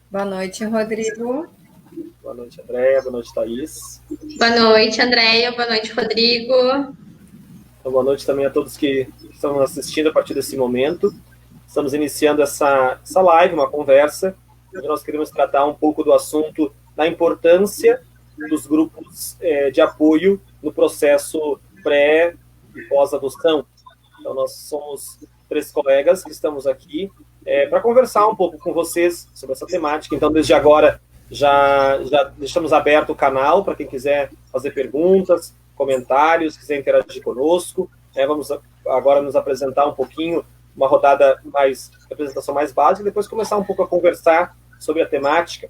Boa noite, Rodrigo. Boa noite, Andréia. Boa noite, Thaís. Boa noite, Andréia. Boa noite, Rodrigo. Então, boa noite também a todos que estão assistindo a partir desse momento. Estamos iniciando essa live, uma conversa, onde nós queremos tratar um pouco do assunto da importância dos grupos de apoio no processo pré e pós-adoção. Então, nós somos 3 colegas que estamos aqui para conversar um pouco com vocês sobre essa temática. Então, desde agora, já deixamos aberto o canal para quem quiser fazer perguntas, comentários, quiser interagir conosco. Vamos agora nos apresentar um pouquinho, uma rodada mais, apresentação mais básica, e depois começar um pouco a conversar sobre a temática.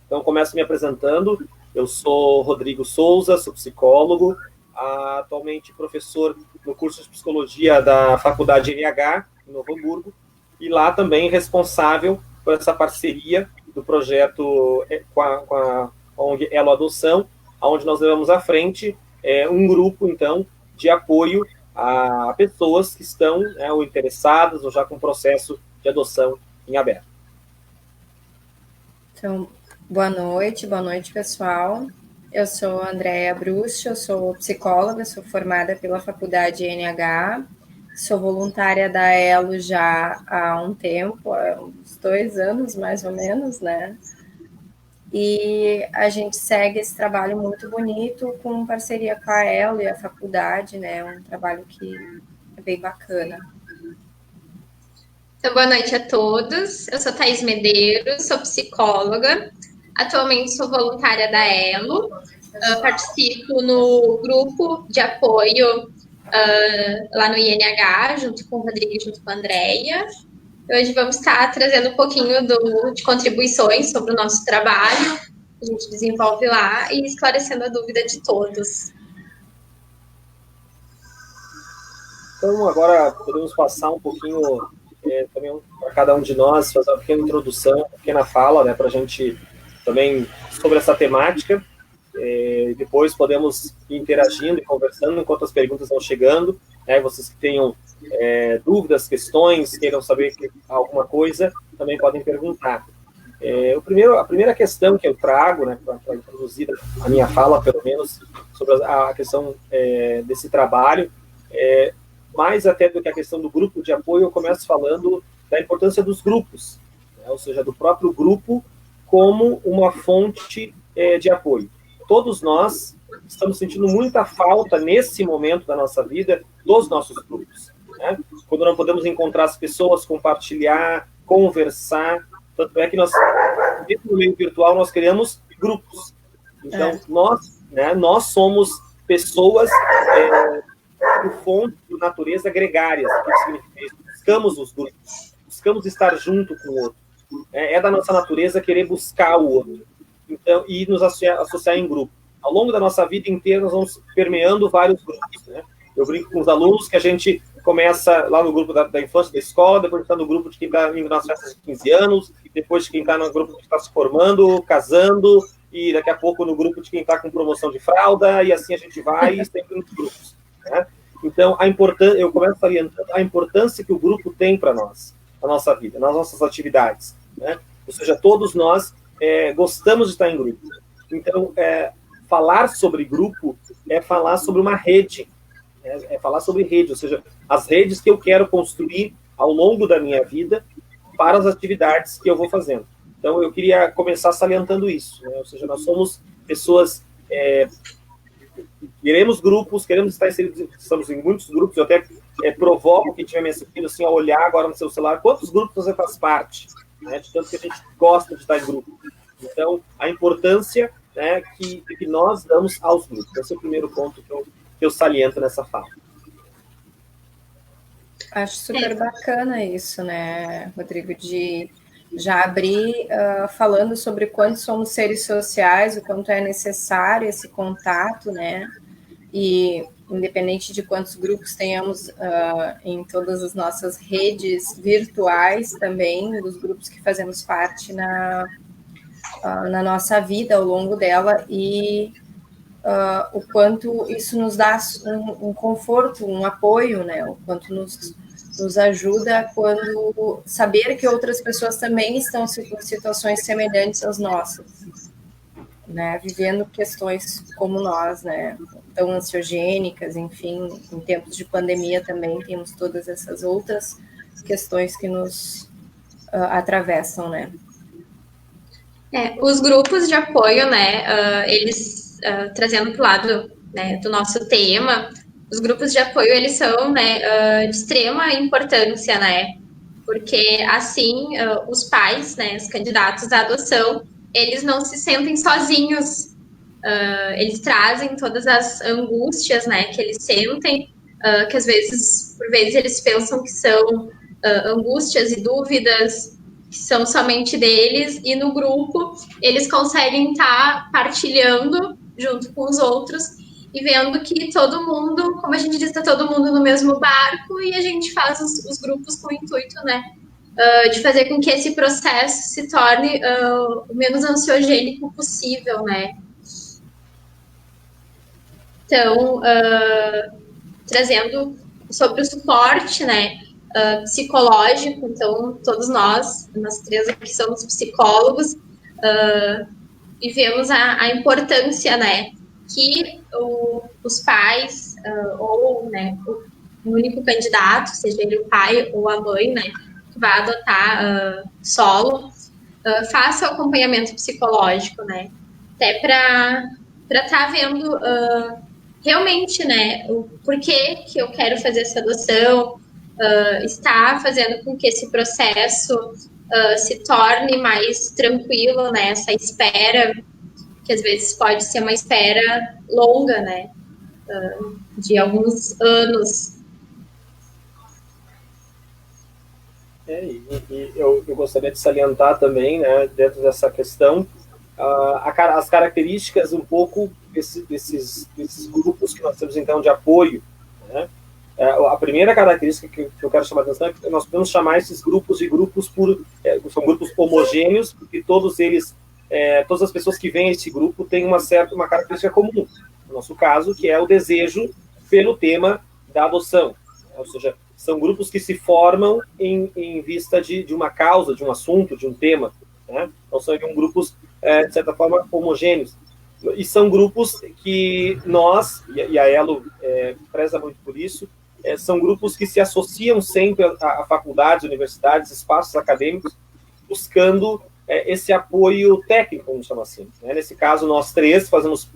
Então, começo me apresentando. Eu sou Rodrigo Souza, sou psicólogo, atualmente professor no curso de psicologia da Faculdade NH, em Novo Hamburgo, e lá também responsável por essa parceria do projeto com a ONG Elo Adoção, onde nós levamos à frente um grupo, então, de apoio a pessoas que estão ou interessadas ou já com processo de adoção em aberto. Então, boa noite, pessoal. Eu sou Andréia Bruxo, eu sou psicóloga, sou formada pela Faculdade NH, sou voluntária da Elo já há um tempo, há uns 2 anos mais ou menos, né? E a gente segue esse trabalho muito bonito com parceria com a Elo e a faculdade, né? Um trabalho que é bem bacana. Então, boa noite a todos. Eu sou Thaís Medeiros, sou psicóloga. Atualmente sou voluntária da Elo. Participo no grupo de apoio lá no INH, junto com o Rodrigo e junto com a Andréia. Hoje vamos estar trazendo um pouquinho de contribuições sobre o nosso trabalho, que a gente desenvolve lá, e esclarecendo a dúvida de todos. Então, agora podemos passar um pouquinho também para cada um de nós, fazer uma pequena introdução, uma pequena fala, né, para a gente também sobre essa temática. Depois podemos ir interagindo e conversando enquanto as perguntas vão chegando. Vocês que tenham dúvidas, questões, queiram saber alguma coisa, também podem perguntar. A primeira questão que eu trago, né, para introduzir a minha fala, pelo menos, sobre a questão desse trabalho, mais até do que a questão do grupo de apoio, eu começo falando da importância dos grupos, né, ou seja, do próprio grupo como uma fonte de apoio. Todos nós estamos sentindo muita falta, nesse momento da nossa vida, dos nossos grupos, né? Quando não podemos encontrar as pessoas, compartilhar, conversar. Tanto é que nós, dentro do meio virtual, nós criamos grupos. Então, nós somos pessoas por fonte de natureza gregárias. O que significa isso? Buscamos os grupos, buscamos estar junto com o outro. É da nossa natureza querer buscar o outro. Então, e nos associar em grupo. Ao longo da nossa vida inteira, nós vamos permeando vários grupos, né? Eu brinco com os alunos que a gente começa lá no grupo da infância, da escola, depois está no grupo de quem está indo nas festas de 15 anos, depois de quem está no grupo que está se formando, casando, e daqui a pouco no grupo de quem está com promoção de fralda, e assim a gente vai, sempre nos grupos, né? Então, eu começo salientando a importância que o grupo tem para nós, na nossa vida, nas nossas atividades, né? Ou seja, todos nós gostamos de estar em grupo. Então, falar sobre grupo é falar sobre uma rede, é falar sobre rede, ou seja, as redes que eu quero construir ao longo da minha vida para as atividades que eu vou fazendo. Então, eu queria começar salientando isso, né? Ou seja, nós somos pessoas, queremos grupos, queremos estar inseridos, estamos em muitos grupos, eu até provoco quem estiver me assistindo assim, a olhar agora no seu celular, quantos grupos você faz parte, né? De tanto que a gente gosta de estar em grupo. Então, a importância, né, que nós damos aos grupos. Esse é o primeiro ponto que eu saliento nessa fala. Acho super bacana isso, né, Rodrigo, de já abrir falando sobre quanto somos seres sociais, o quanto é necessário esse contato, né, e independente de quantos grupos tenhamos em todas as nossas redes virtuais também, dos grupos que fazemos parte na nossa vida ao longo dela, e o quanto isso nos dá um conforto, um apoio, né? O quanto nos nos ajuda quando saber que outras pessoas também estão em situações semelhantes às nossas, né, vivendo questões como nós, né, tão ansiogênicas, enfim, em tempos de pandemia também temos todas essas outras questões que nos atravessam, né. Os grupos de apoio, né, eles, trazendo para o lado, né, do nosso tema, os grupos de apoio, eles são, né, de extrema importância, né, porque assim, os pais, né, os candidatos à adoção, eles não se sentem sozinhos, eles trazem todas as angústias, né, que eles sentem, que às vezes, por vezes, eles pensam que são angústias e dúvidas que são somente deles, e no grupo eles conseguem estar partilhando junto com os outros e vendo que todo mundo, como a gente diz, está todo mundo no mesmo barco, e a gente faz os grupos com o intuito, né, de fazer com que esse processo se torne o menos ansiogênico possível, né. Então, trazendo sobre o suporte, né, psicológico, então todos nós três aqui somos psicólogos, e vemos a importância, né, que os pais, ou, né, o único candidato, seja ele o pai ou a mãe, né, que vai adotar solo, faça o acompanhamento psicológico, né, até para estar vendo realmente, né, o porquê que eu quero fazer essa adoção, está fazendo com que esse processo se torne mais tranquilo, né, essa espera, que às vezes pode ser uma espera longa, né, de alguns anos. E eu gostaria de salientar também, né, dentro dessa questão, as características um pouco desses grupos que nós temos, então, de apoio, né? A primeira característica que eu quero chamar a atenção é que nós podemos chamar esses grupos de grupos são grupos homogêneos, porque todos eles, todas as pessoas que vêm a esse grupo têm uma característica comum, no nosso caso, que é o desejo pelo tema da adoção, né? Ou seja, são grupos que se formam em vista de uma causa, de um assunto, de um tema, né? Então são grupos, de certa forma, homogêneos. E são grupos que nós, e a Elo preza muito por isso, são grupos que se associam sempre a faculdades, universidades, espaços acadêmicos, buscando esse apoio técnico, vamos chamar assim, né? Nesse caso, nós três fazemos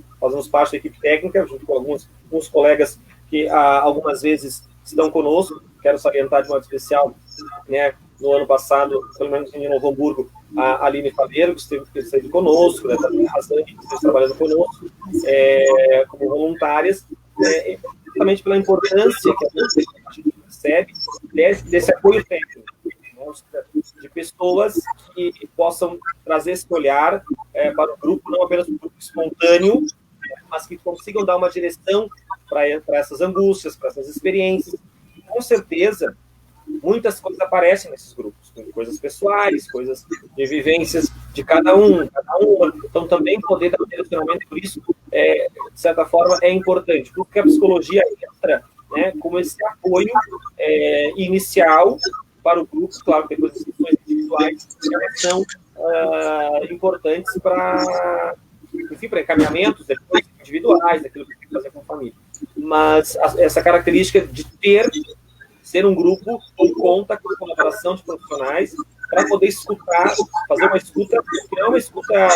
parte da equipe técnica, junto com alguns colegas que algumas vezes estão conosco. Quero salientar de modo especial, né, no ano passado, pelo menos em Novo Hamburgo, a Aline Faveiro, que esteve conosco, né, também a Zane, que esteve trabalhando conosco, como voluntárias, justamente pela importância que a gente percebe desse apoio técnico, né, de pessoas que possam trazer esse olhar para o grupo, não apenas um grupo espontâneo, mas que consigam dar uma direção para essas angústias, para essas experiências. Com certeza, muitas coisas aparecem nesses grupos, coisas pessoais, coisas de vivências de cada uma. Então, também poder dar um direcionamento, por isso, de certa forma, é importante, porque a psicologia entra, né, como esse apoio inicial para o grupo. Claro que depois as questões individuais são importantes para encaminhamentos depois individuais, daquilo que tem que fazer com a família. Mas essa característica de ser um grupo que conta com a colaboração de profissionais para poder escutar, fazer uma escuta, que não é uma escuta,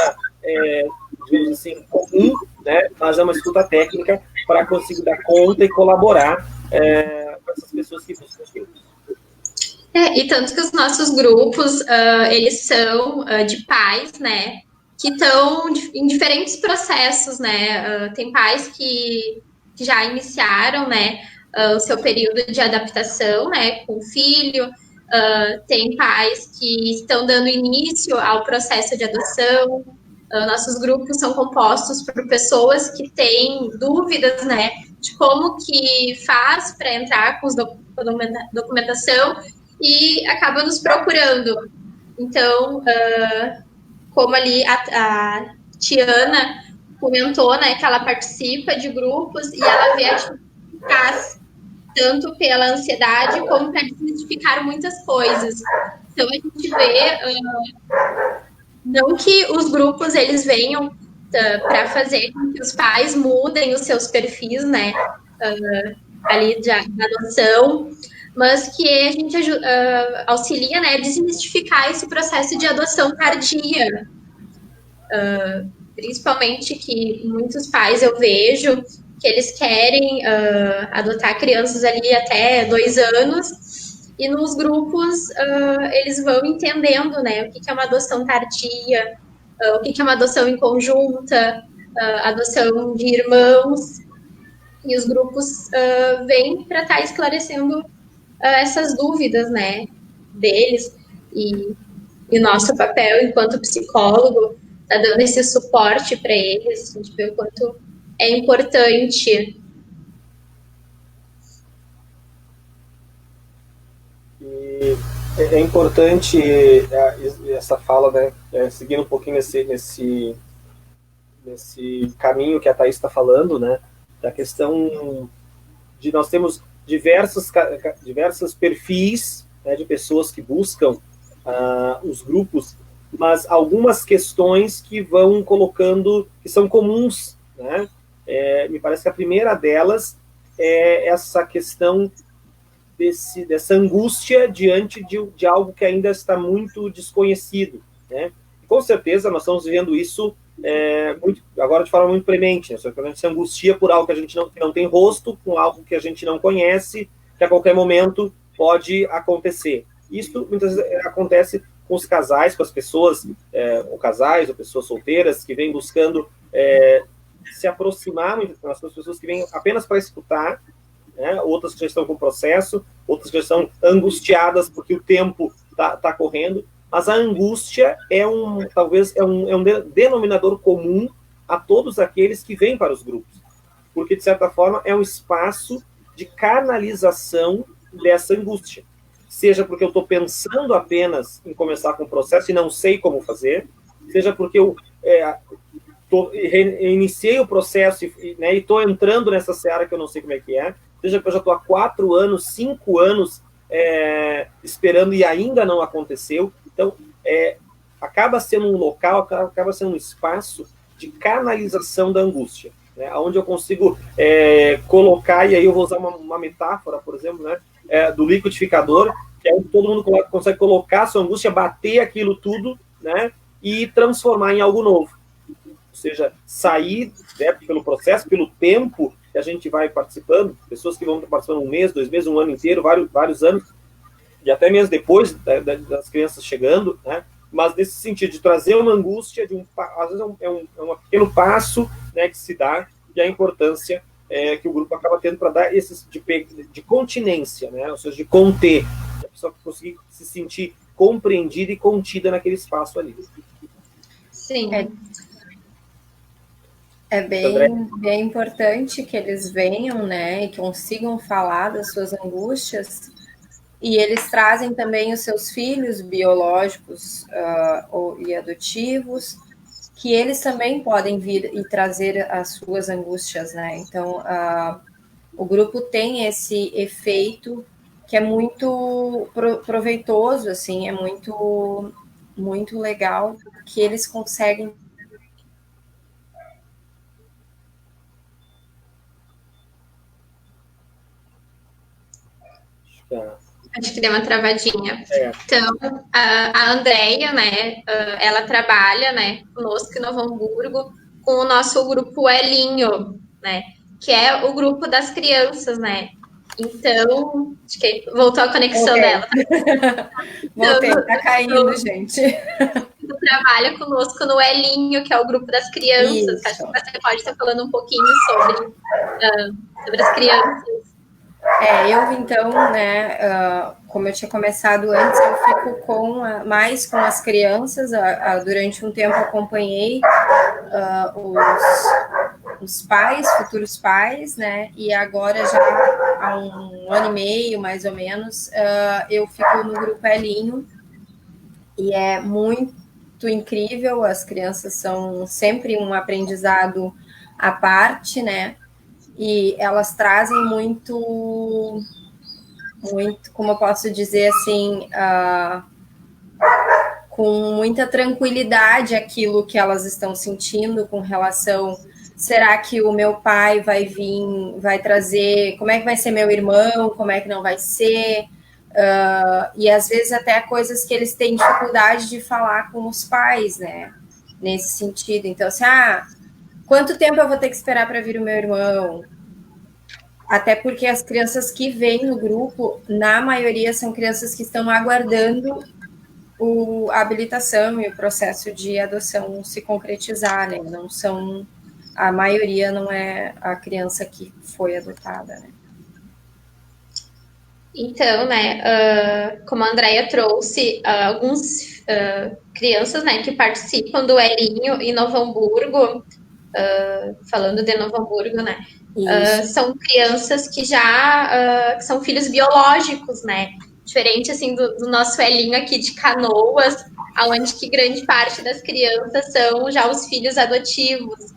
digamos assim, comum, né, mas é uma escuta técnica para conseguir dar conta e colaborar com essas pessoas que buscam aquilo. E tanto que os nossos grupos, eles são de pais, né, que estão em diferentes processos, né, tem pais que já iniciaram, né, o seu período de adaptação, né, com o filho, tem pais que estão dando início ao processo de adoção. Nossos grupos são compostos por pessoas que têm dúvidas, né, de como que faz para entrar com documentação e acaba nos procurando. Então, como ali a Tiana comentou, né, que ela participa de grupos e ela vê a eficácia tanto pela ansiedade como para desmistificar muitas coisas. Então a gente vê, não que os grupos eles venham para fazer com que os pais mudem os seus perfis, né, ali da adoção, mas que a gente auxilia, né, a desmistificar esse processo de adoção tardia. Principalmente que muitos pais eu vejo que eles querem adotar crianças ali até 2 anos, e nos grupos eles vão entendendo, né, o que é uma adoção tardia, o que é uma adoção em conjunta, adoção de irmãos, e os grupos vêm para estar esclarecendo essas dúvidas, né, deles, e o nosso papel enquanto psicólogo tá dando esse suporte para eles, a gente vê o quanto é importante. E é importante essa fala, né, seguindo um pouquinho nesse caminho que a Thaís está falando, né, da questão de nós temos diversos perfis, né, de pessoas que buscam os grupos, mas algumas questões que vão colocando, que são comuns, né? Me parece que a primeira delas é essa questão dessa angústia diante de algo que ainda está muito desconhecido, né? E com certeza nós estamos vivendo isso agora de forma muito premente, né? Só que a gente se angustia por algo que não tem rosto, com algo que a gente não conhece, que a qualquer momento pode acontecer. Isso muitas vezes acontece com os casais, com as pessoas, ou casais, ou pessoas solteiras, que vêm buscando se aproximar, as pessoas que vêm apenas para escutar, né? Outras que já estão com processo, outras que já estão angustiadas porque o tempo está correndo, mas a angústia talvez é um denominador comum a todos aqueles que vêm para os grupos, porque, de certa forma, é um espaço de canalização dessa angústia. Seja porque eu estou pensando apenas em começar com o processo e não sei como fazer, seja porque eu iniciei o processo e estou entrando nessa seara que eu não sei como é que é, seja porque eu já estou há 4 anos, 5 anos esperando e ainda não aconteceu. Então, acaba sendo um local, acaba sendo um espaço de canalização da angústia, né, onde eu consigo colocar, e aí eu vou usar uma metáfora, por exemplo, né, do liquidificador, que é onde todo mundo consegue colocar a sua angústia, bater aquilo tudo, né, e transformar em algo novo. Ou seja, sair, né, pelo processo, pelo tempo que a gente vai participando, pessoas que vão participando 1 mês, 2 meses, 1 ano inteiro, vários anos, e até mesmo depois das crianças chegando, né, mas nesse sentido de trazer uma angústia, às vezes é um pequeno passo, né, que se dá, e a importância que o grupo acaba tendo para dar esses de continência, né, ou seja, de conter, a pessoa conseguir se sentir compreendida e contida naquele espaço ali. Sim. É bem importante que eles venham, né, e consigam falar das suas angústias, e eles trazem também os seus filhos biológicos e adotivos, que eles também podem vir e trazer as suas angústias, né? Então, o grupo tem esse efeito que é muito proveitoso, assim, é muito, muito legal, que eles conseguem. Acho que deu uma travadinha. Então, a Andrea, né, ela trabalha, né, conosco em Novo Hamburgo, com o nosso grupo Elinho, né, que é o grupo das crianças, né. Então, acho que voltou a conexão dela. Voltei, tá caindo, gente. Tu trabalha conosco no Elinho, que é o grupo das crianças. Acho que você pode estar falando um pouquinho sobre as crianças. Eu, então, né, como eu tinha começado antes, eu fico mais com as crianças. Durante um tempo acompanhei os pais, futuros pais, né, e agora já há 1 ano e meio, mais ou menos, eu fico no grupo Elinho, e é muito incrível. As crianças são sempre um aprendizado à parte, né, e elas trazem muito, como eu posso dizer assim, com muita tranquilidade aquilo que elas estão sentindo com relação, será que o meu pai vai vir, vai trazer, como é que vai ser meu irmão, como é que não vai ser, e às vezes até coisas que eles têm dificuldade de falar com os pais, né, nesse sentido. Então, assim, quanto tempo eu vou ter que esperar para vir o meu irmão? Até porque as crianças que vêm no grupo, na maioria, são crianças que estão aguardando a habilitação e o processo de adoção se concretizar, né? Não são, a maioria não é a criança que foi adotada, né? Então, né, como a Andrea trouxe, alguns crianças, né, que participam do Elinho em Novo Hamburgo, falando de Novo Hamburgo, né, são crianças que já que são filhos biológicos, né, diferente, assim, do nosso Elinho aqui de Canoas, onde que grande parte das crianças são já os filhos adotivos.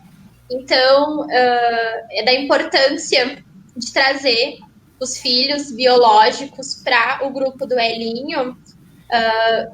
Então, é da importância de trazer os filhos biológicos para o grupo do Elinho,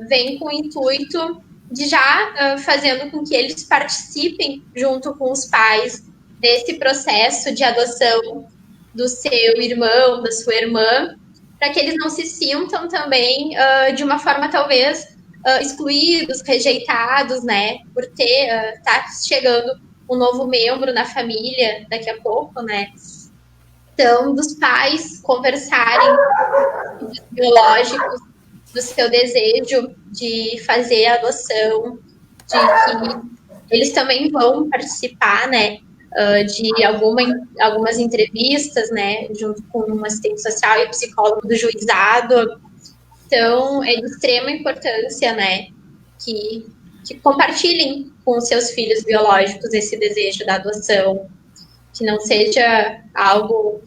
vem com o intuito de já fazendo com que eles participem junto com os pais desse processo de adoção do seu irmão, da sua irmã, para que eles não se sintam também de uma forma talvez excluídos, rejeitados, né, por ter tá chegando um novo membro na família daqui a pouco, né. Então, dos pais conversarem dos biológicos, do seu desejo de fazer a adoção, de que eles também vão participar, né, de algumas entrevistas, né, junto com um assistente social e psicólogo do juizado. Então, é de extrema importância, né, que compartilhem com os seus filhos biológicos esse desejo da adoção, que não seja algo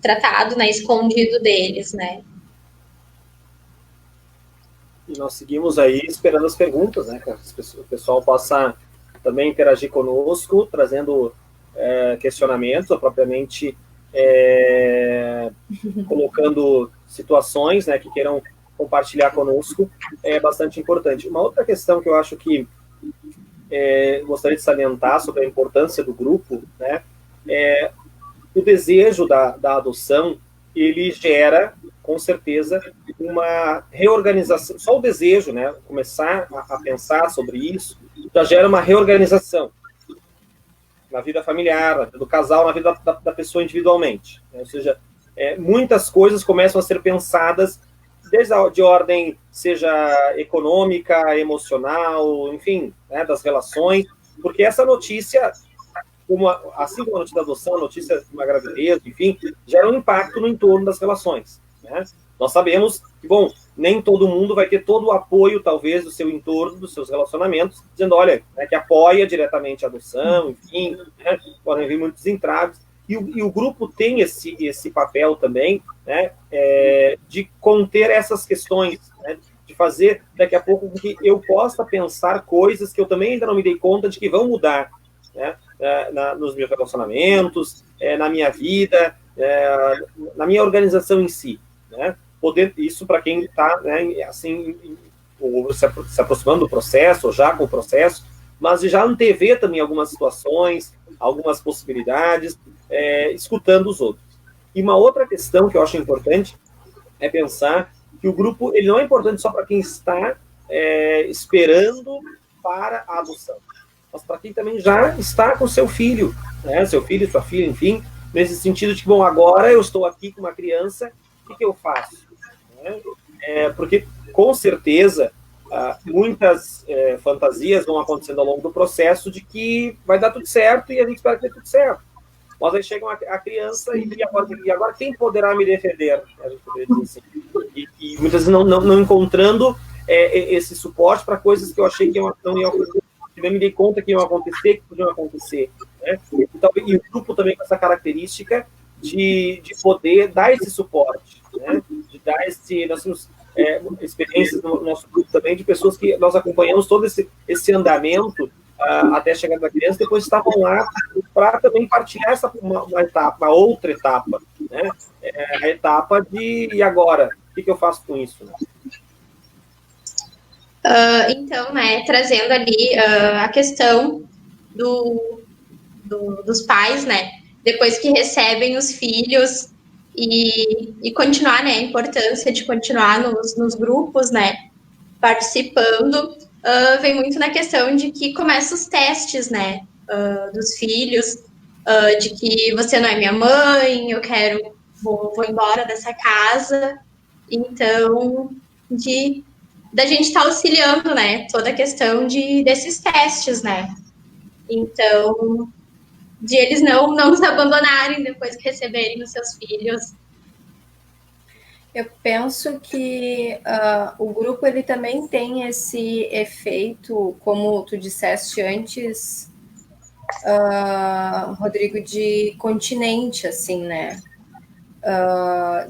tratado, né, escondido deles, né. E nós seguimos aí esperando as perguntas, né, que o pessoal possa também interagir conosco, trazendo questionamentos, ou propriamente colocando situações, né, que queiram compartilhar conosco, é bastante importante. Uma outra questão que eu acho que gostaria de salientar sobre a importância do grupo, né, o desejo da adoção, ele gera, com certeza, uma reorganização. Só o desejo, né, começar a pensar sobre isso, já gera uma reorganização na vida familiar, na vida do casal, na vida da pessoa individualmente. Né? Ou seja, muitas coisas começam a ser pensadas de ordem, seja econômica, emocional, enfim, né, das relações, porque essa notícia, assim como a notícia da adoção, a notícia de uma gravidez, enfim, gera um impacto no entorno das relações. Né? Nós sabemos que, bom, nem todo mundo vai ter todo o apoio, talvez, do seu entorno, dos seus relacionamentos, dizendo, olha, né, que apoia diretamente a adoção, enfim, né, podem vir muitos entraves. E o grupo tem esse papel também, né, de conter essas questões, né, de fazer, daqui a pouco, com que eu possa pensar coisas que eu também ainda não me dei conta de que vão mudar, né, nos meus relacionamentos, na minha vida, na minha organização em si. Né? Isso para quem está, né, assim, se aproximando do processo, ou já com o processo, mas de já antever também algumas situações, algumas possibilidades, escutando os outros. E uma outra questão que eu acho importante é pensar que o grupo ele não é importante só para quem está esperando para a adoção, mas para quem também já está com seu filho, né, seu filho, sua filha, enfim, nesse sentido de que, bom, agora eu estou aqui com uma criança, o que eu faço? Né? Porque, com certeza, muitas fantasias vão acontecendo ao longo do processo de que vai dar tudo certo e a gente espera que dê tudo certo. Mas aí chega a criança e agora quem poderá me defender? A gente poderia dizer assim. E muitas vezes não encontrando esse suporte para coisas que eu achei que não iam acontecer, que eu me dei conta que iam acontecer, que podiam acontecer. Né? Então, e o grupo também com essa característica de poder dar esse suporte, né? De dar nós temos experiências no nosso grupo também de pessoas que nós acompanhamos todo esse andamento até a chegada da criança, depois estavam lá para também partilhar uma etapa, uma outra etapa, né? A etapa de, e agora? O que eu faço com isso? Né? Então, né, trazendo ali a questão dos pais, né, depois que recebem os filhos e continuar, né, a importância de continuar nos grupos, né, participando, vem muito na questão de que começa os testes, né, dos filhos, de que você não é minha mãe, vou embora dessa casa, então, da gente estar auxiliando, né, toda a questão desses testes, né, então, de eles não nos abandonarem depois que receberem os seus filhos. Eu penso que o grupo ele também tem esse efeito, como tu disseste antes, Rodrigo, de continente, assim, né?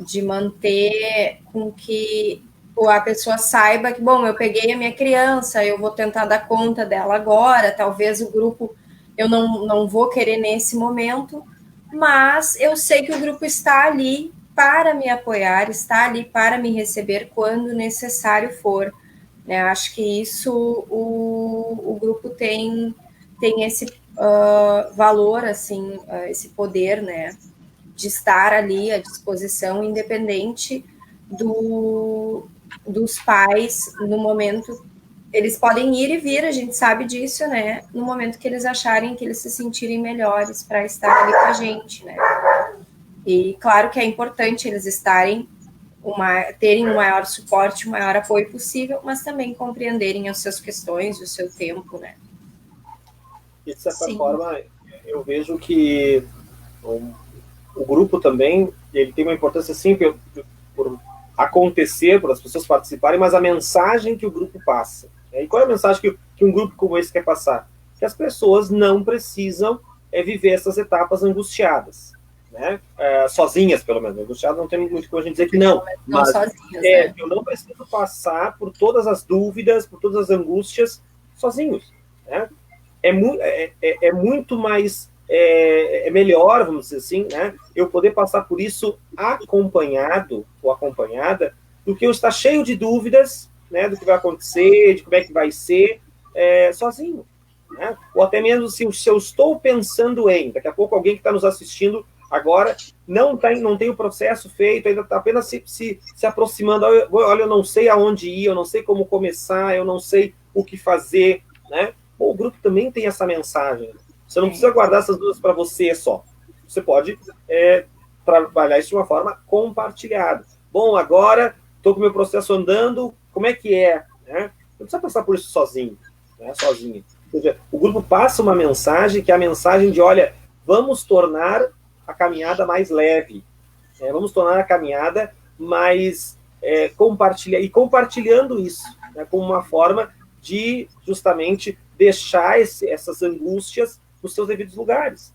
De manter com que a pessoa saiba que, bom, eu peguei a minha criança, eu vou tentar dar conta dela agora, talvez o grupo eu não vou querer nesse momento, mas eu sei que o grupo está ali para me apoiar, está ali para me receber quando necessário for. Né? Acho que isso o grupo tem esse valor, assim, esse poder, né? De estar ali à disposição, independente dos pais no momento. Eles podem ir e vir, a gente sabe disso, né? No momento que eles acharem que eles se sentirem melhores para estar ali com a gente, né? E claro que é importante eles terem um maior suporte, um maior apoio possível, mas também compreenderem as suas questões, o seu tempo, né? E de certa forma, eu vejo que o grupo também, ele tem uma importância sim por acontecer, por as pessoas participarem, mas a mensagem que o grupo passa. E qual é a mensagem que um grupo como esse quer passar? Que as pessoas não precisam viver essas etapas angustiadas. Né? Sozinhas, pelo menos. Angustiadas não tem muito como a gente dizer que não. Mas sozinhas, né? Eu não preciso passar por todas as dúvidas, por todas as angústias sozinhos. Né? É muito mais... É melhor, vamos dizer assim, né? Eu poder passar por isso acompanhado ou acompanhada do que eu estar cheio de dúvidas, né, do que vai acontecer, de como é que vai ser, sozinho. Né? Ou até mesmo se eu estou pensando daqui a pouco alguém que está nos assistindo agora não tem o processo feito, ainda está apenas se aproximando, olha, eu não sei aonde ir, eu não sei como começar, eu não sei o que fazer, né? Bom, o grupo também tem essa mensagem. Você não precisa guardar essas dúvidas para você só. Você pode trabalhar isso de uma forma compartilhada. Bom, agora estou com o meu processo andando, como é que é? Né? Não precisa passar por isso sozinho, né? Sozinho. Ou seja, o grupo passa uma mensagem que é a mensagem de, olha, vamos tornar a caminhada mais leve. Vamos tornar a caminhada mais compartilhando isso, né? Como uma forma de justamente deixar essas angústias nos seus devidos lugares.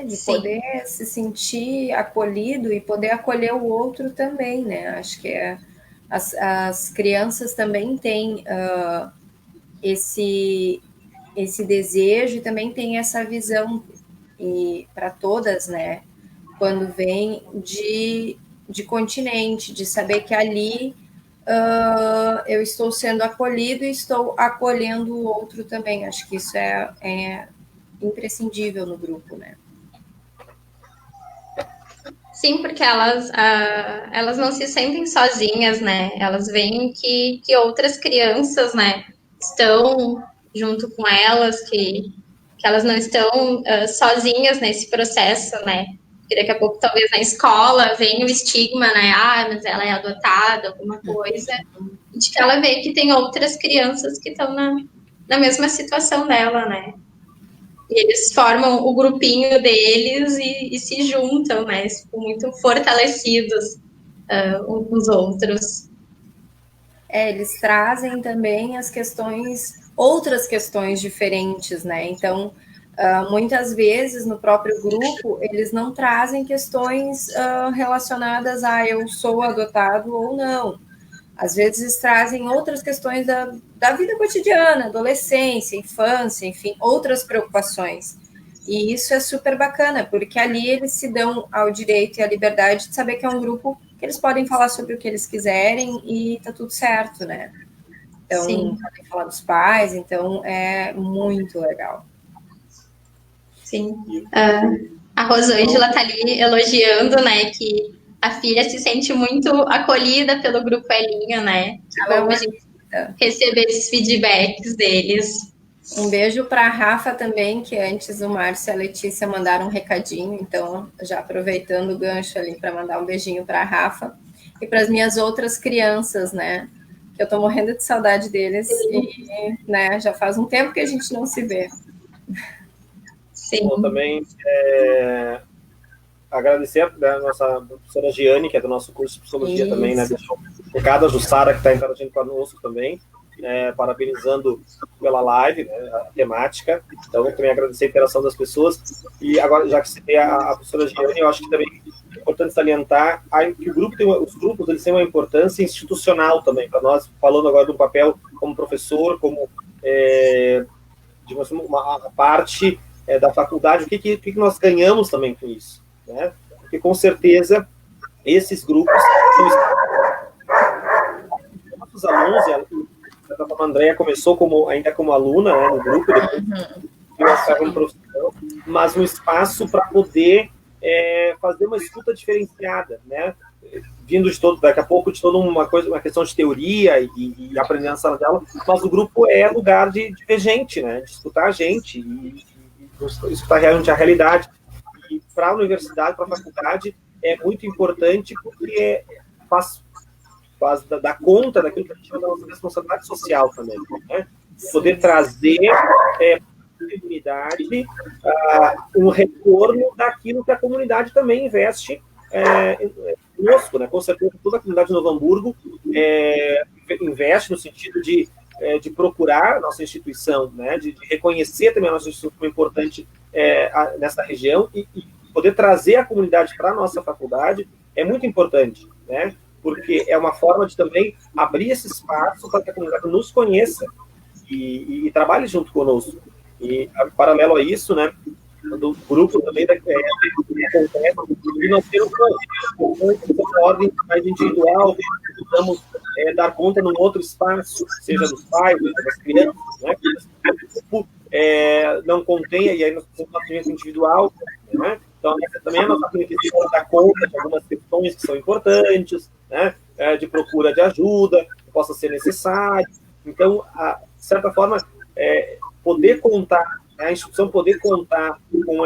De poder se sentir acolhido e poder acolher o outro também, né? Acho que as crianças também têm esse desejo e também têm essa visão, e para todas, né? Quando vem de continente, de saber que ali eu estou sendo acolhido e estou acolhendo o outro também. Acho que isso é imprescindível no grupo, né? Sim, porque elas não se sentem sozinhas, né? Elas veem que outras crianças, né, estão junto com elas, que elas não estão sozinhas nesse processo, né? Porque daqui a pouco, talvez na escola, venha o estigma, né? Ah, mas ela é adotada, alguma coisa. De que ela vê que tem outras crianças que estão na mesma situação dela, né? E eles formam o grupinho deles e se juntam, né? Muito fortalecidos uns com os outros. Eles trazem também outras questões diferentes, né? Então, muitas vezes no próprio grupo, eles não trazem questões relacionadas a eu sou adotado ou não, às vezes trazem outras questões da vida cotidiana, adolescência, infância, enfim, outras preocupações. E isso é super bacana, porque ali eles se dão ao direito e à liberdade de saber que é um grupo que eles podem falar sobre o que eles quiserem e tá tudo certo, né? Então, podem falar dos pais, então é muito legal. Sim. A Rosângela está ali elogiando, né, que a filha se sente muito acolhida pelo Grupo Elinho, né? Como a gente receber esses feedbacks deles. Um beijo para a Rafa também, que antes o Márcio e a Letícia mandaram um recadinho, então já aproveitando o gancho ali para mandar um beijinho para a Rafa e para as minhas outras crianças, né? Que eu estou morrendo de saudade deles e, né, já faz um tempo que a gente não se vê. Sim. Bom, também agradecer a nossa professora Giane, que é do nosso curso de Psicologia. Isso. Também, né? Deixou um recado a Jussara, que está interagindo conosco também, parabenizando pela live, né, a temática. Então, eu também agradecer a interação das pessoas. E agora, já que citei a professora Giane, eu acho que também é importante salientar que os grupos eles têm uma importância institucional também, para nós, falando agora do papel como professor, como uma parte da faculdade, o que nós ganhamos também com isso, né? Porque, com certeza, esses grupos são nossos alunos, a Andréia começou ainda como aluna, né, no grupo, depois como professor, mas um espaço para poder fazer uma escuta diferenciada, né? Vindo daqui a pouco de toda uma questão de teoria e aprendendo na sala dela, mas o grupo é lugar de ver gente, né? De escutar a gente e escutar realmente a realidade. E para a universidade, para a faculdade, é muito importante porque faz dar conta daquilo que a gente chama da nossa responsabilidade social também, né? Poder trazer para a comunidade um retorno daquilo que a comunidade também investe conosco, né? Com certeza toda a comunidade de Novo Hamburgo investe no sentido de procurar a nossa instituição, né? De reconhecer também a nossa instituição como importante nessa região e poder trazer a comunidade para a nossa faculdade é muito importante, né? Porque é uma forma de também abrir esse espaço para que a comunidade nos conheça e trabalhe junto conosco. E, paralelo a isso, né, do grupo também e nós temos uma ordem mais individual, precisamos dar conta num outro espaço, seja dos pais, seja das crianças, né, que o grupo não contenha, e aí nós precisamos de um atendimento individual, né? Então, essa também é a nossa beneficiária dar conta de algumas questões que são importantes, né? De procura de ajuda, que possa ser necessário. Então, de certa forma, poder contar, a instituição poder contar com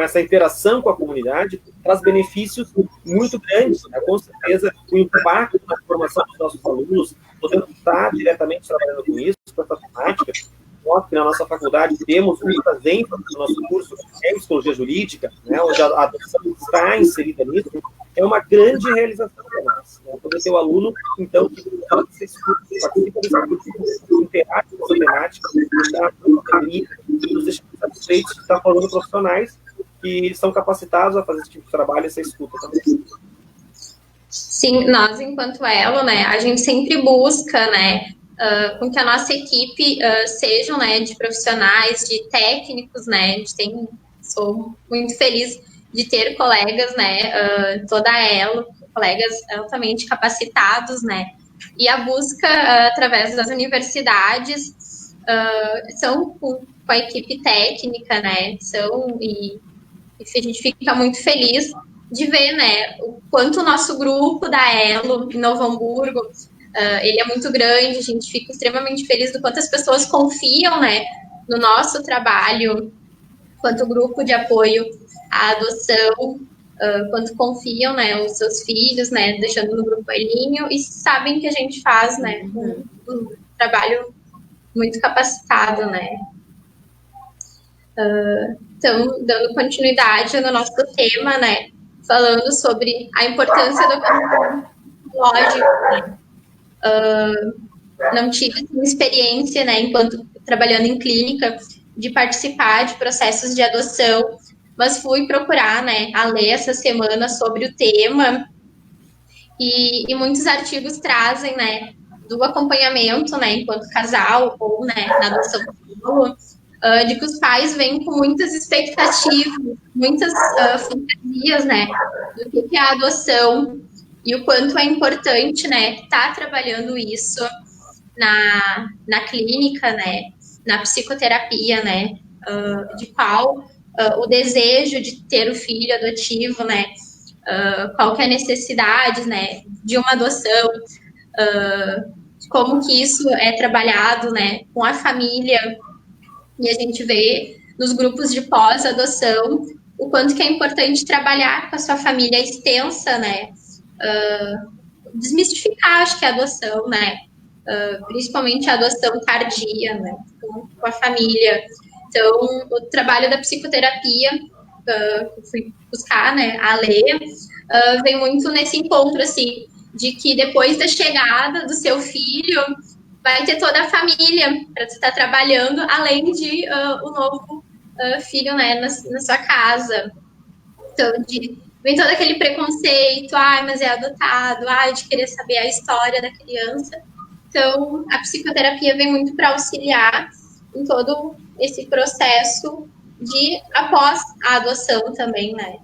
essa interação com a comunidade traz benefícios muito grandes, né? Com certeza, o impacto na formação dos nossos alunos, podendo estar diretamente trabalhando com isso, com essa temática. Nós, na nossa faculdade, temos muitas ênfases no nosso curso em psicologia jurídica, né, onde a adoção está inserida nisso, é uma grande realização para nós. Né? Poder ter o aluno, então, que participa desse curso, interage com essa temática, nos deixa satisfeitos de estar falando profissionais que são capacitados a fazer esse tipo de trabalho, essa escuta também. Sim, nós, enquanto elo, né, a gente sempre busca, né, com que a nossa equipe sejam, né, de profissionais, de técnicos, né, sou muito feliz de ter colegas, né, toda a elo, colegas altamente capacitados, né, e a busca através das universidades são com a equipe técnica, né, e a gente fica muito feliz de ver, né, o quanto o nosso grupo da elo em Novo Hamburgo ele é muito grande, a gente fica extremamente feliz do quanto as pessoas confiam, né, no nosso trabalho, quanto o grupo de apoio à adoção, quanto confiam, né, os seus filhos, né, deixando no grupo Elinho e sabem que a gente faz, né, um trabalho muito capacitado, né. Então, dando continuidade no nosso tema, né, falando sobre a importância do acompanhamento psicológico, né. Não tive experiência, né, enquanto trabalhando em clínica, de participar de processos de adoção, mas fui procurar, né, a ler essa semana sobre o tema E muitos artigos trazem, né, do acompanhamento, né, enquanto casal ou, né, na adoção solo, de que os pais vêm com muitas expectativas, muitas fantasias, né, do que é a adoção e o quanto é importante, né, estar trabalhando isso na clínica, né, na psicoterapia, né, de qual o desejo de ter o filho adotivo, né, qual que é a necessidade, né, de uma adoção, como que isso é trabalhado, né, com a família, e a gente vê nos grupos de pós-adoção o quanto que é importante trabalhar com a sua família extensa, né, desmistificar, acho que a adoção, né, principalmente a adoção tardia, né, com a família. Então, o trabalho da psicoterapia, que eu fui buscar, né, a ler, vem muito nesse encontro, assim, de que depois da chegada do seu filho, vai ter toda a família para estar trabalhando, além de o novo filho, né, na sua casa. Então, vem todo aquele preconceito, mas é adotado, de querer saber a história da criança. Então, a psicoterapia vem muito para auxiliar em todo esse processo de após a adoção também, né?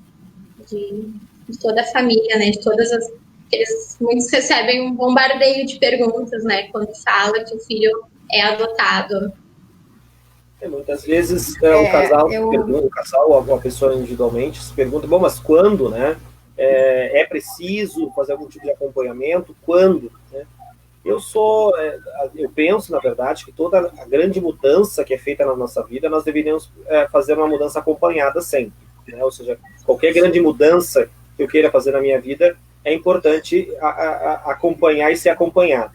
De toda a família, né? De todas as. Muitos recebem um bombardeio de perguntas, né? Quando fala que o filho é adotado. Muitas vezes o casal ou a pessoa individualmente se pergunta, bom, mas quando, né? É preciso fazer algum tipo de acompanhamento? Quando, né? Eu penso, na verdade, que toda a grande mudança que é feita na nossa vida, nós deveríamos fazer uma mudança acompanhada sempre, né? Ou seja, qualquer grande mudança que eu queira fazer na minha vida, é importante acompanhar e ser acompanhado.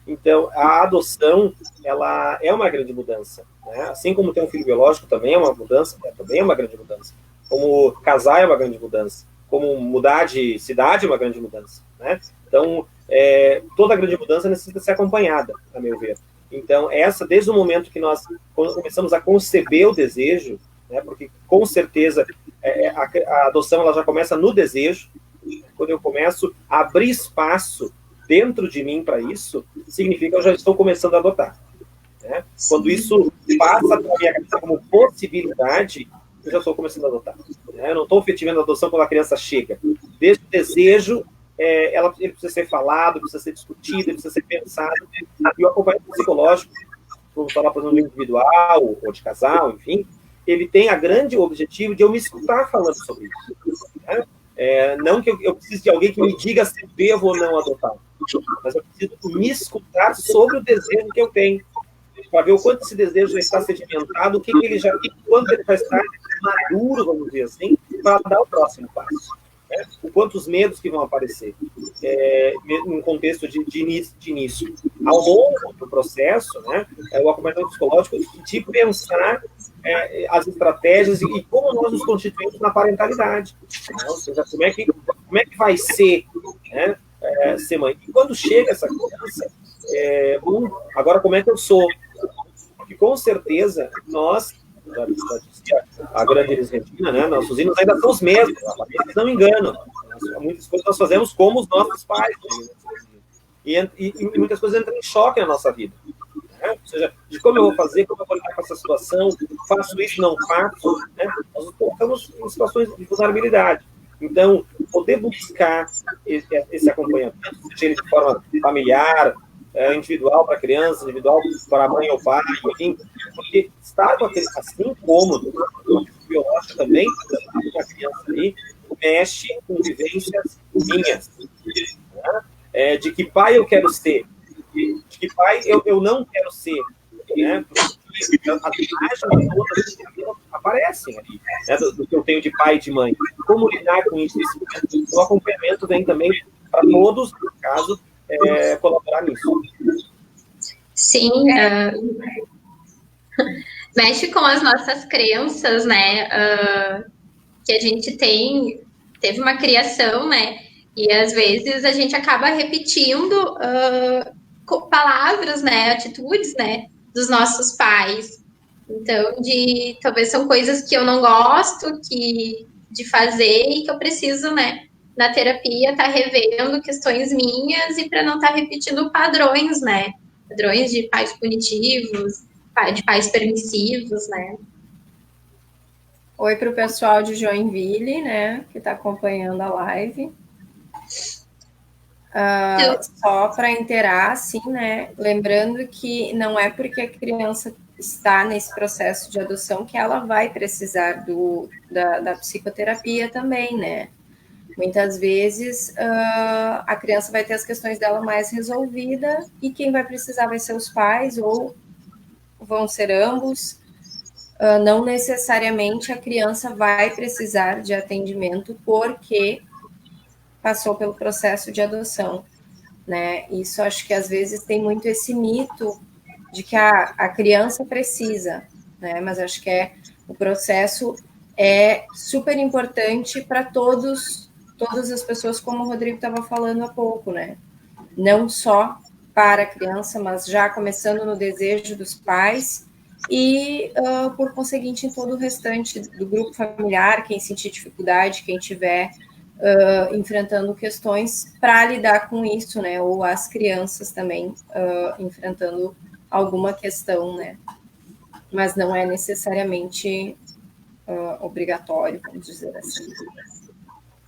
Então, a adoção, ela é uma grande mudança, né? Assim como ter um filho biológico também é uma mudança, também é uma grande mudança. Como casar é uma grande mudança. Como mudar de cidade é uma grande mudança, né? Então, toda grande mudança necessita ser acompanhada, a meu ver. Então, desde o momento que nós começamos a conceber o desejo, né, porque com certeza a adoção ela já começa no desejo. Quando eu começo a abrir espaço dentro de mim para isso, significa que eu já estou começando a adotar, né? Quando isso passa pela minha cabeça como possibilidade, eu já estou começando a adotar, né? Eu não estou efetivando a adoção quando a criança chega. Desde o desejo, ele precisa ser falado, precisa ser discutido, precisa ser pensado. E o acompanhamento psicológico, vamos falar, por exemplo, individual ou de casal, enfim, ele tem a grande objetivo de eu me escutar falando sobre isso, né? Não que eu precise de alguém que me diga se devo ou não adotar, mas eu preciso me escutar sobre o desejo que eu tenho, para ver o quanto esse desejo já está sedimentado, quanto ele já está maduro, vamos dizer assim, para dar o próximo passo, né? O quanto os medos que vão aparecer, num contexto de início. Ao longo do processo, né, o acompanhamento psicológico de pensar as estratégias e como nós nos constituímos na parentalidade, né? Ou seja, como é que vai ser, né, ser mãe. E quando chega essa criança, agora como é que eu sou? Porque com certeza nós, já dizia a grande Elis Regina, né, nossos hinos ainda são os mesmos, eles não enganam. Muitas coisas nós fazemos como os nossos pais, e muitas coisas entram em choque na nossa vida, né? Ou seja, de como eu vou fazer, como eu vou lidar com essa situação, faço isso, não faço, né? Nós nos colocamos em situações de vulnerabilidade. Então, poder buscar esse acompanhamento, seja ele de forma familiar, individual para a criança, individual para a mãe ou pai, enfim, porque estar com aquele assim cômodo, biológico também, com a criança ali, mexe com vivências minhas, né? De que pai eu quero ser, de que pai eu não quero ser, né? Porque as imagens todas aparecem ali, né? Do que eu tenho de pai e de mãe. Como lidar com isso? O acompanhamento vem também para todos, no caso, colaborar nisso. Sim, mexe com as nossas crenças, né? Que a gente teve uma criação, né? E às vezes a gente acaba repetindo palavras, né? Atitudes, né? Dos nossos pais. Então, talvez são coisas que eu não gosto de fazer e que eu preciso, né? na terapia estar revendo questões minhas e para não estar repetindo padrões, né? Padrões de pais punitivos, de pais permissivos, né? Oi para o pessoal de Joinville, né, que está acompanhando a live. Só para inteirar, assim, né, lembrando que não é porque a criança está nesse processo de adoção que ela vai precisar da psicoterapia também, né? Muitas vezes a criança vai ter as questões dela mais resolvidas e quem vai precisar vai ser os pais ou vão ser ambos. Não necessariamente a criança vai precisar de atendimento porque passou pelo processo de adoção, né? Isso acho que às vezes tem muito esse mito de que a criança precisa, né? Mas acho que o processo é super importante para todas as pessoas, como o Rodrigo estava falando há pouco, né? Não só para a criança, mas já começando no desejo dos pais e, por conseguinte, em todo o restante do grupo familiar, quem sentir dificuldade, quem tiver enfrentando questões para lidar com isso, né? Ou as crianças também enfrentando alguma questão, né? Mas não é necessariamente obrigatório, vamos dizer assim.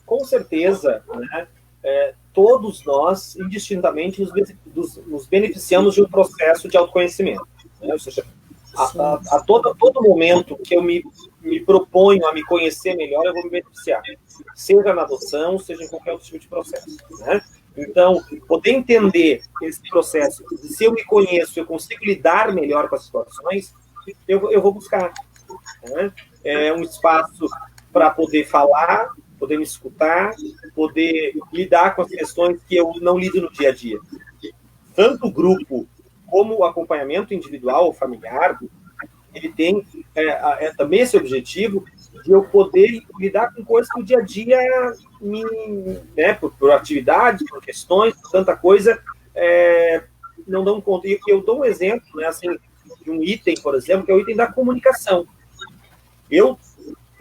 Com certeza, né? Todos nós, indistintamente, nos beneficiamos de um processo de autoconhecimento. Né? Ou seja, a todo momento que eu me proponho a me conhecer melhor, eu vou me beneficiar. Seja na adoção, seja em qualquer outro tipo de processo. Né? Então, poder entender esse processo, se eu me conheço, eu consigo lidar melhor com as situações, eu vou buscar. Né? É um espaço para poder falar, poder me escutar, poder lidar com as questões que eu não lido no dia a dia. Tanto o grupo como o acompanhamento individual ou familiar, ele tem também esse objetivo de eu poder lidar com coisas que o dia a dia, né, por atividades, por questões, por tanta coisa, não dão conta. E eu dou um exemplo, né, assim, de um item, por exemplo, que é o item da comunicação. Eu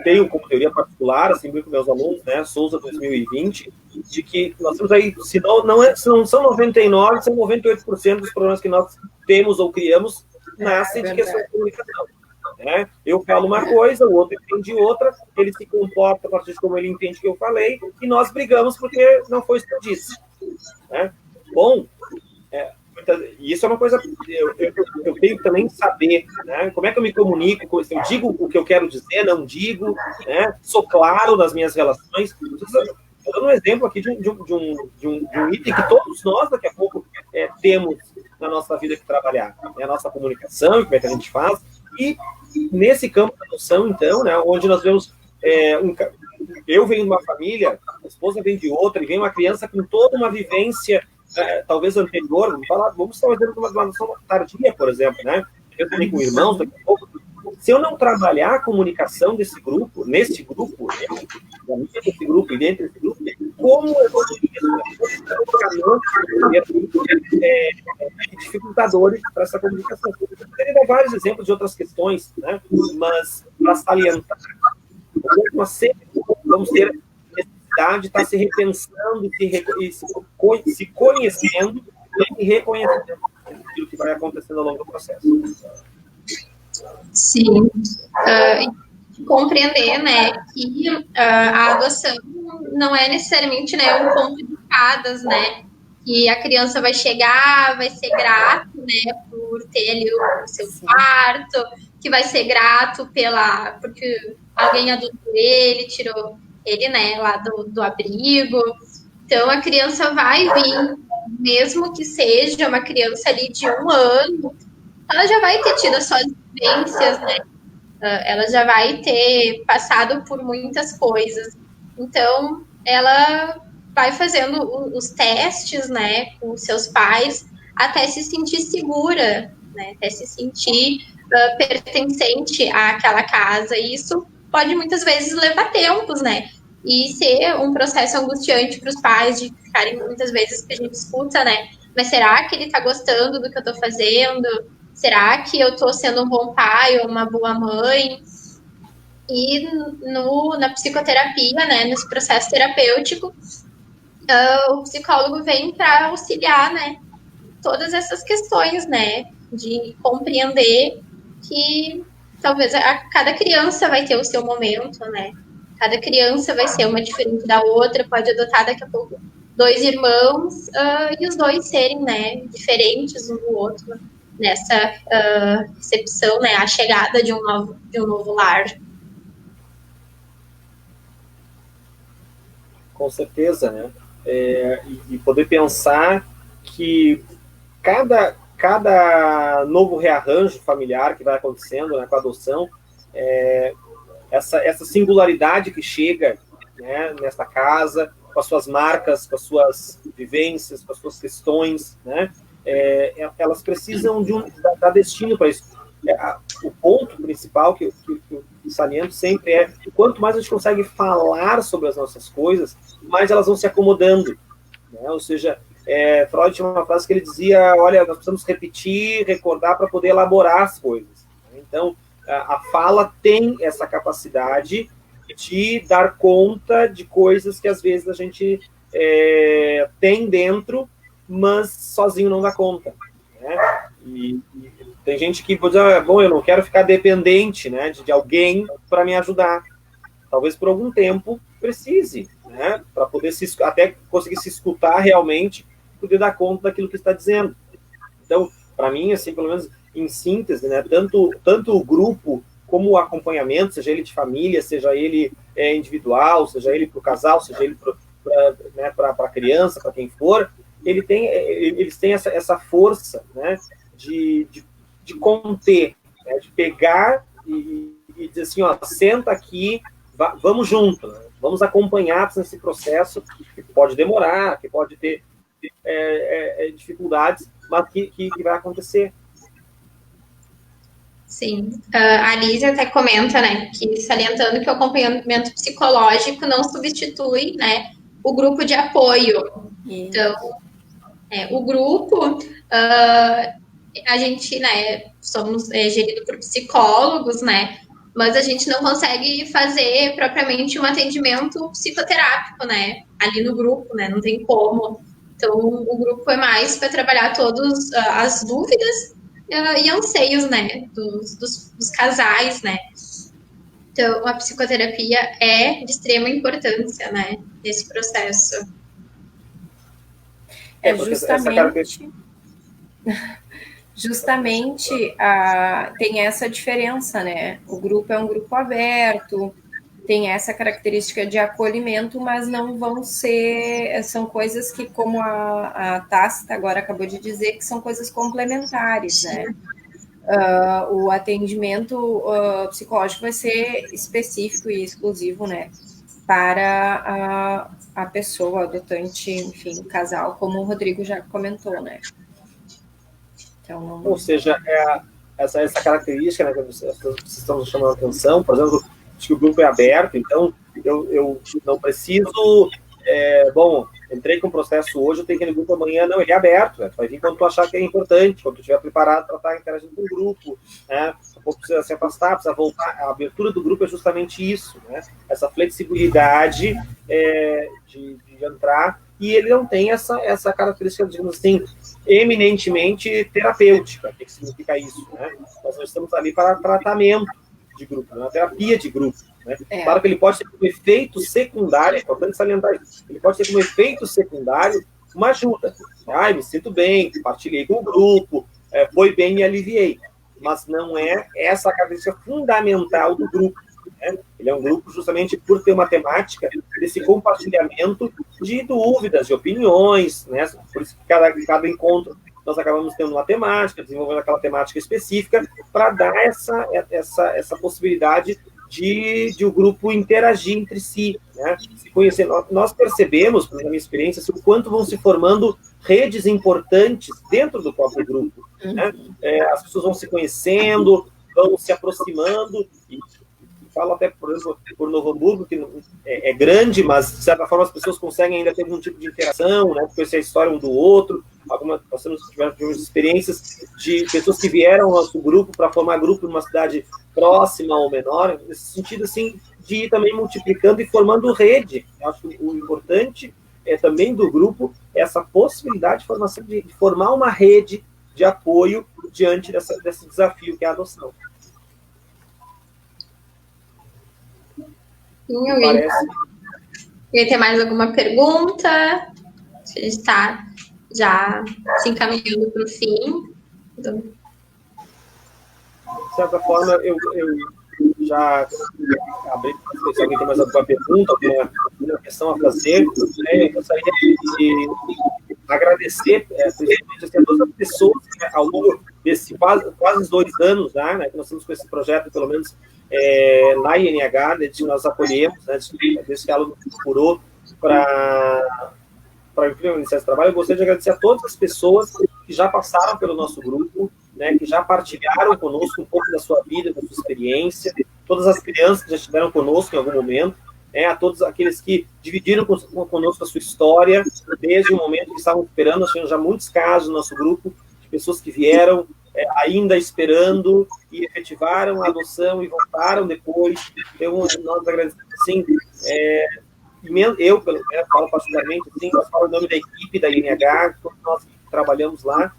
tenho como teoria particular, assim, com meus alunos, né, Souza 2020, de que nós temos aí, se não são 99%, são 98% dos problemas que nós temos ou criamos nascem de questão de comunicação. Né? Eu falo uma coisa, o outro entende outra, ele se comporta a partir de como ele entende que eu falei, e nós brigamos porque não foi isso que eu disse. Né? Bom, isso é uma coisa que eu tenho que também saber, né? Como é que eu me comunico, eu digo o que eu quero dizer, não digo, né? Sou claro nas minhas relações. Estou dando um exemplo aqui de um item que todos nós, daqui a pouco, temos na nossa vida que trabalhar. Né? A nossa comunicação, como é que a gente faz. E nesse campo da adoção, então, né, onde nós vemos eu venho de uma família, a esposa vem de outra, e vem uma criança com toda uma vivência talvez anterior, vamos estar fazendo uma adoção tardia, por exemplo, né? Eu também com irmãos, daqui a pouco. Se eu não trabalhar a comunicação desse grupo, nesse grupo, desse grupo e dentro desse grupo, como eu vou dificultadores para essa comunicação? Eu poderia dar vários exemplos de outras questões, né? Mas para salientar, nós sempre vamos ter necessidade de estar se repensando, se conhecendo e reconhecendo aquilo que vai acontecendo ao longo do processo. Sim. Compreender, né, que a adoção não é necessariamente, né, um conto de fadas, né, que a criança vai chegar, vai ser grato, né, por ter ali o seu quarto, que vai ser grato porque alguém adotou ele, tirou ele, né, lá do abrigo. Então, a criança vai vir, mesmo que seja uma criança ali de 1 ano, ela já vai ter tido as suas vivências, né? Ela já vai ter passado por muitas coisas. Então, ela vai fazendo os testes, né, com seus pais, até se sentir segura, né, até se sentir pertencente àquela casa. E isso pode muitas vezes levar tempos, né? E ser um processo angustiante para os pais, de ficarem muitas vezes que a gente escuta, né? Mas será que ele está gostando do que eu estou fazendo? Será que eu estou sendo um bom pai ou uma boa mãe? E na psicoterapia, né, nesse processo terapêutico, o psicólogo vem para auxiliar, né, todas essas questões, né, de compreender que talvez cada criança vai ter o seu momento, né, cada criança vai ser uma diferente da outra, pode adotar daqui a pouco 2 irmãos e os 2 serem, né, diferentes um do outro nessa recepção, né, a chegada de um novo lar. Com certeza, né? E poder pensar que cada novo rearranjo familiar que vai acontecendo, né, com a adoção, essa singularidade que chega, né, nesta casa, com as suas marcas, com as suas vivências, com as suas questões, né, elas precisam dar destino para isso. O ponto principal que eu saliento sempre é quanto mais a gente consegue falar sobre as nossas coisas, mais elas vão se acomodando, né? Ou seja, Freud tinha uma frase que ele dizia, olha, nós precisamos repetir, recordar para poder elaborar as coisas. Então, a fala tem essa capacidade de dar conta de coisas que às vezes a gente tem dentro, mas sozinho não dá conta, né? E tem gente que pode dizer, bom, eu não quero ficar dependente, né, de alguém para me ajudar. Talvez por algum tempo precise, né, para poder até conseguir se escutar realmente, poder dar conta daquilo que está dizendo. Então, para mim, assim, pelo menos em síntese, né, tanto o grupo como o acompanhamento, seja ele de família, seja ele individual, seja ele para o casal, seja ele para a criança, para quem for, eles têm essa força, né, de conter, né, de pegar e dizer assim, ó, senta aqui, vamos junto, né, vamos acompanhar nesse processo que pode demorar, que pode ter dificuldades, mas que vai acontecer. Sim, a Lígia até comenta, né, que salientando que o acompanhamento psicológico não substitui, né, o grupo de apoio. Então, o grupo, a gente, né, somos gerido por psicólogos, né, mas a gente não consegue fazer propriamente um atendimento psicoterápico, né, ali no grupo, né, não tem como. Então, o grupo é mais para trabalhar todas as dúvidas e anseios, né, dos casais, né. Então, a psicoterapia é de extrema importância, né, nesse processo. Justamente tem essa diferença, né? O grupo é um grupo aberto, tem essa característica de acolhimento, mas não vão ser, são coisas que, como a Tácita agora acabou de dizer, que são coisas complementares, né? O atendimento psicológico vai ser específico e exclusivo, né? Para a pessoa, o adotante, enfim, o casal, como o Rodrigo já comentou, né? Então, ou seja, essa característica, né, que vocês estão chamando a atenção, por exemplo, acho que o grupo é aberto, então eu não preciso, bom, entrei com o processo hoje, eu tenho que ir no grupo amanhã, não, ele é aberto, né, tu vai vir quando tu achar que é importante, quando tu estiver preparado para estar interagindo com o grupo, né, um pouco precisa se afastar, precisa voltar, a abertura do grupo é justamente isso, né, essa flexibilidade de entrar, e ele não tem essa característica, digamos assim, eminentemente terapêutica. O que significa isso, né? Nós estamos ali para tratamento de grupo, uma terapia de grupo, né? Claro que ele pode ter como efeito secundário, é importante salientar isso, ele pode ter como efeito secundário uma ajuda. Me sinto bem, partilhei com o grupo, foi bem, me aliviei. Mas não é essa a característica fundamental do grupo. Ele é um grupo justamente por ter uma temática desse compartilhamento de dúvidas, de opiniões, né? Por isso que cada encontro nós acabamos tendo uma temática, desenvolvendo aquela temática específica para dar essa possibilidade de o grupo interagir entre si, né? Se conhecer. Nós percebemos, na minha experiência, o quanto vão se formando redes importantes dentro do próprio grupo, né? As pessoas vão se conhecendo, vão se aproximando, e falo até, por exemplo, por Novo Hamburgo, que é grande, mas, de certa forma, as pessoas conseguem ainda ter algum tipo de interação, né, conhecer a história um do outro, nós tivemos experiências de pessoas que vieram ao nosso grupo para formar grupo numa cidade próxima ou menor, nesse sentido, assim, de ir também multiplicando e formando rede. Eu acho que o importante também do grupo essa possibilidade de formação, de formar uma rede de apoio diante desse desafio que é a adoção. Alguém tem mais alguma pergunta? A gente está já se encaminhando para o fim. De certa forma, eu já abri para se alguém tem mais alguma pergunta, alguma questão a fazer. Eu gostaria de agradecer, principalmente a todas as pessoas ao longo desse quase 2 anos, né, que nós estamos com esse projeto, pelo menos na INH, desde que nós acolhemos, né, desde que ela nos procurou para iniciar esse trabalho. Eu gostaria de agradecer a todas as pessoas que já passaram pelo nosso grupo, né, que já partilharam conosco um pouco da sua vida, da sua experiência, todas as crianças que já estiveram conosco em algum momento, a todos aqueles que dividiram conosco a sua história, desde o momento que estavam esperando. Nós tivemos já muitos casos no nosso grupo, de pessoas que vieram ainda esperando e efetivaram a adoção e voltaram depois. Então, nós agradecemos, assim, eu falo particularmente, assim, eu falo em nome da equipe da INH, todos nós que trabalhamos lá,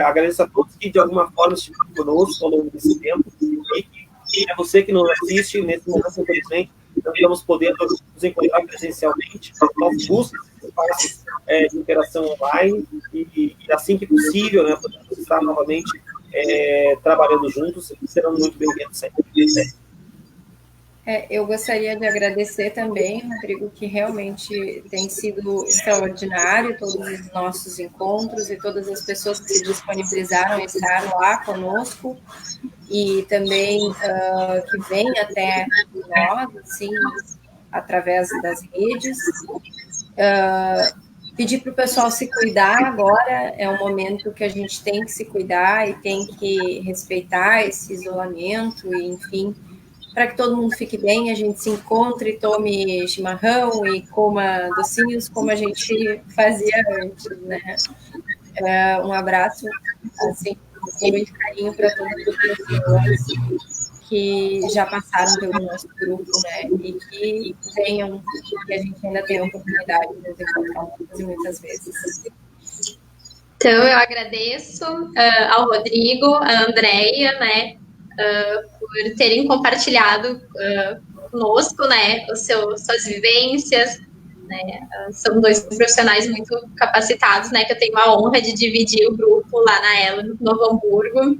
agradeço a todos que de alguma forma estiveram conosco ao longo desse tempo, e é você que nos assiste nesse momento, infelizmente, não estamos podendo nos encontrar presencialmente, nós buscamos espaços de interação online, e assim que possível, né, podemos estar novamente trabalhando juntos, e serão muito bem-vindos sempre. Eu gostaria de agradecer também, Rodrigo, que realmente tem sido extraordinário todos os nossos encontros e todas as pessoas que se disponibilizaram a estar lá conosco e também que vêm até nós, assim, através das redes. Pedir para o pessoal se cuidar agora, é um momento que a gente tem que se cuidar e tem que respeitar esse isolamento, e, enfim, para que todo mundo fique bem, a gente se encontre, tome chimarrão e coma docinhos como a gente fazia antes, né? Um abraço, assim, com muito carinho para todas as pessoas que já passaram pelo nosso grupo, né? E que venham, que a gente ainda tenha a oportunidade de nos encontrar muitas e muitas vezes. Então, eu agradeço ao Rodrigo, à Andréia, né, por terem compartilhado conosco, né, suas vivências, né, são 2 profissionais muito capacitados, né, que eu tenho a honra de dividir o grupo lá na Elo, no Novo Hamburgo.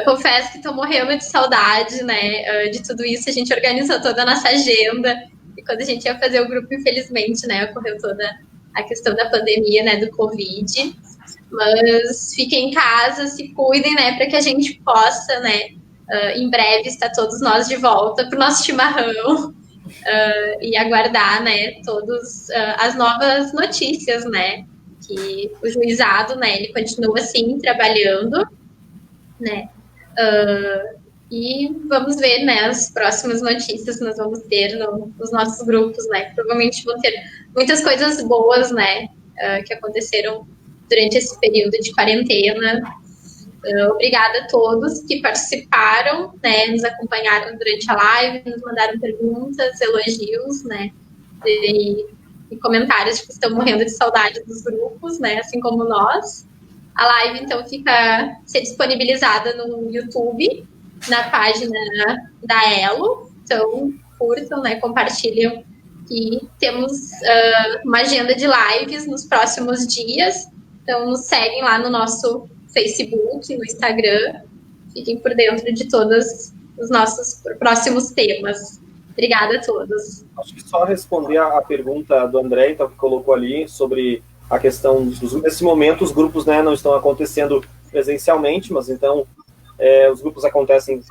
Confesso que estou morrendo de saudade, né, de tudo isso. A gente organizou toda a nossa agenda, e quando a gente ia fazer o grupo, infelizmente, né, ocorreu toda a questão da pandemia, né, do Covid. Mas fiquem em casa, se cuidem, né, para que a gente possa, né, em breve estar todos nós de volta para o nosso chimarrão e aguardar, né, todas as novas notícias, né, que o juizado, né, ele continua assim trabalhando, né, e vamos ver, né, as próximas notícias que nós vamos ter nos nossos grupos, né, provavelmente vão ter muitas coisas boas, né, que aconteceram durante esse período de quarentena. Obrigada a todos que participaram, né, nos acompanharam durante a live, nos mandaram perguntas, elogios, né, e comentários de que estão morrendo de saudade dos grupos, né, assim como nós. A live, então, fica disponibilizada no YouTube, na página da Elo. Então, curtam, né, compartilham. E temos uma agenda de lives nos próximos dias. Então, nos seguem lá no nosso Facebook, no Instagram. Fiquem por dentro de todos os nossos próximos temas. Obrigada a todos. Acho que só responder a pergunta do André, então, que colocou ali sobre a questão nesse momento os grupos, né, não estão acontecendo presencialmente, mas então os grupos acontecem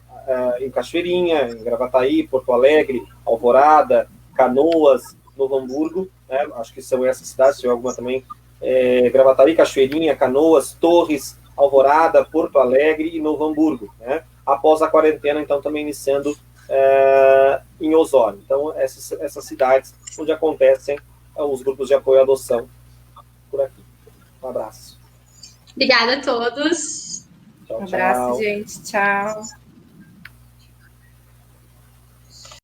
em Cachoeirinha, em Gravataí, Porto Alegre, Alvorada, Canoas, Novo Hamburgo, né, acho que são essas cidades, se tiver alguma também, Gravataí, Cachoeirinha, Canoas, Torres, Alvorada, Porto Alegre e Novo Hamburgo, né, após a quarentena, então, também iniciando em Osório. Então, essas cidades onde acontecem os grupos de apoio à adoção por aqui. Um abraço. Obrigada a todos. Tchau, Um abraço, tchau. gente. Tchau.